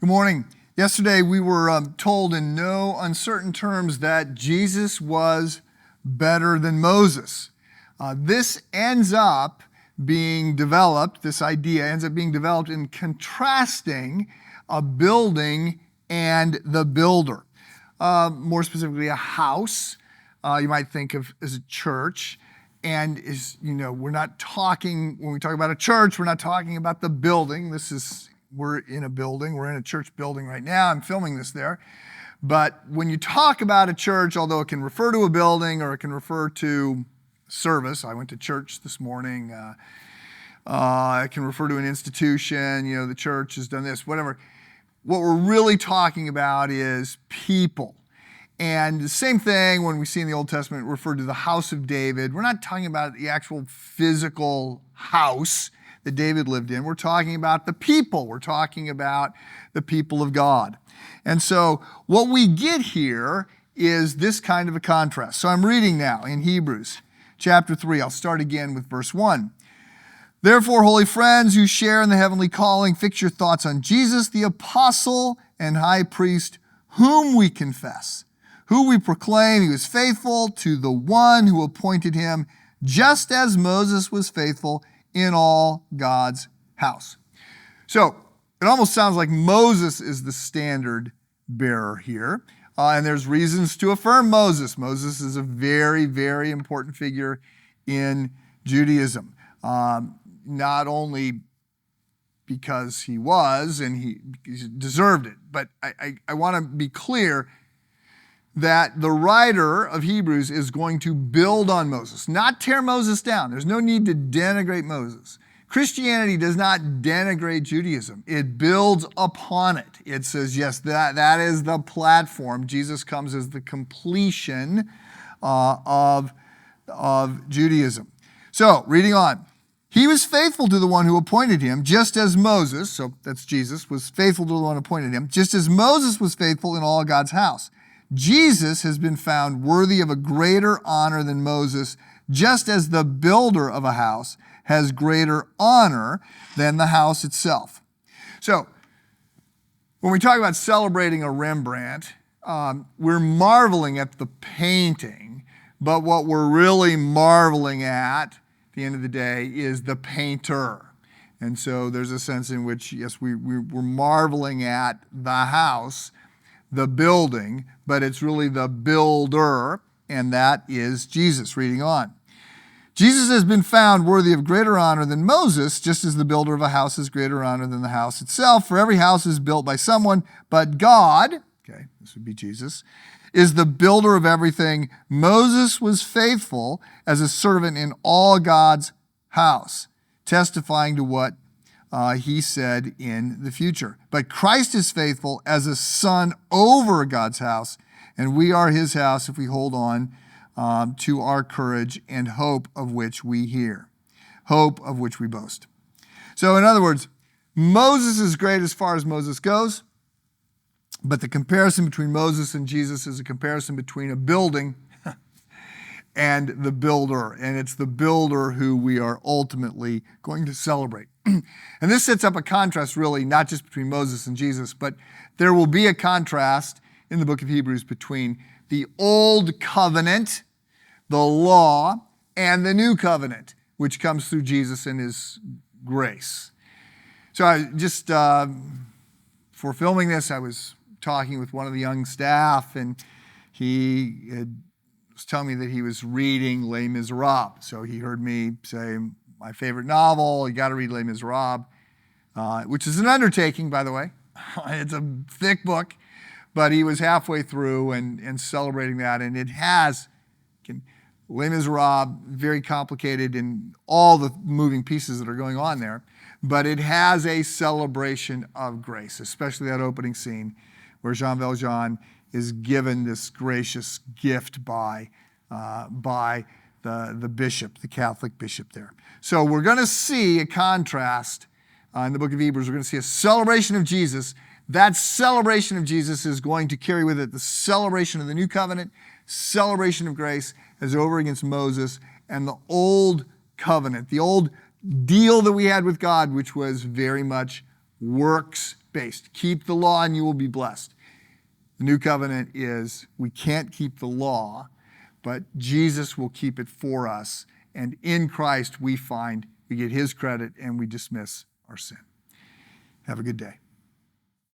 Good morning. Yesterday we were told in no uncertain terms that Jesus was better than Moses. This idea ends up being developed in contrasting a building and the builder. More specifically, a house, you might think of as a church. And we're not talking, when we talk about a church, we're not talking about the building. We're in a building. We're in a church building right now. I'm filming this there. But when you talk about a church, although it can refer to a building or it can refer to service, I went to church this morning. It can refer to an institution, the church has done this, whatever. What we're really talking about is people. And the same thing when we see in the Old Testament referred to the house of David. We're not talking about the actual physical house that David lived in. We're talking about the people. We're talking about the people of God. And so what we get here is this kind of a contrast. So I'm reading now in Hebrews chapter 3. I'll start again with verse 1. Therefore, holy friends who share in the heavenly calling, fix your thoughts on Jesus, the apostle and high priest, whom we confess, who we proclaim he was faithful to the one who appointed him, just as Moses was faithful in all God's house. So it almost sounds like Moses is the standard bearer here. And there's reasons to affirm Moses. Moses is a very, very important figure in Judaism. Not only because he was and he deserved it, but I want to be clear that the writer of Hebrews is going to build on Moses, not tear Moses down. There's no need to denigrate Moses. Christianity does not denigrate Judaism. It builds upon it. It says, yes, that is the platform. Jesus comes as the completion of Judaism. So, reading on. He was faithful to the one who appointed him, just as Moses, so that's Jesus, was faithful to the one who appointed him, just as Moses was faithful in all God's house. Jesus has been found worthy of a greater honor than Moses, just as the builder of a house has greater honor than the house itself. So, when we talk about celebrating a Rembrandt, we're marveling at the painting, but what we're really marveling at the end of the day is the painter. And so there's a sense in which, yes, we're marveling at the house, the building, but it's really the builder, and that is Jesus. Reading on. Jesus has been found worthy of greater honor than Moses, just as the builder of a house is greater honor than the house itself. For every house is built by someone, but God, okay, this would be Jesus, is the builder of everything. Moses was faithful as a servant in all God's house, testifying to what he said in the future. But Christ is faithful as a son over God's house, and we are his house if we hold on to our courage and hope of which we hear, hope of which we boast. So in other words, Moses is great as far as Moses goes, but the comparison between Moses and Jesus is a comparison between a building and the builder, and it's the builder who we are ultimately going to celebrate. And this sets up a contrast, really, not just between Moses and Jesus, but there will be a contrast in the book of Hebrews between the old covenant, the law, and the new covenant, which comes through Jesus and his grace. So I just, for filming this, I was talking with one of the young staff, and he was telling me that he was reading Les Miserables. So he heard me say, my favorite novel, you got to read Les Miserables, which is an undertaking, by the way. It's a thick book, but he was halfway through and celebrating that. And it has, Les Miserables, very complicated in all the moving pieces that are going on there, but it has a celebration of grace, especially that opening scene where Jean Valjean is given this gracious gift by the bishop, the Catholic bishop there. So we're going to see a contrast in the book of Hebrews. We're going to see a celebration of Jesus. That celebration of Jesus is going to carry with it the celebration of the new covenant, celebration of grace as over against Moses, and the old covenant, the old deal that we had with God, which was very much works based. Keep the law and you will be blessed. The new covenant is we can't keep the law, but Jesus will keep it for us. And in Christ we get his credit and we dismiss our sin. Have a good day.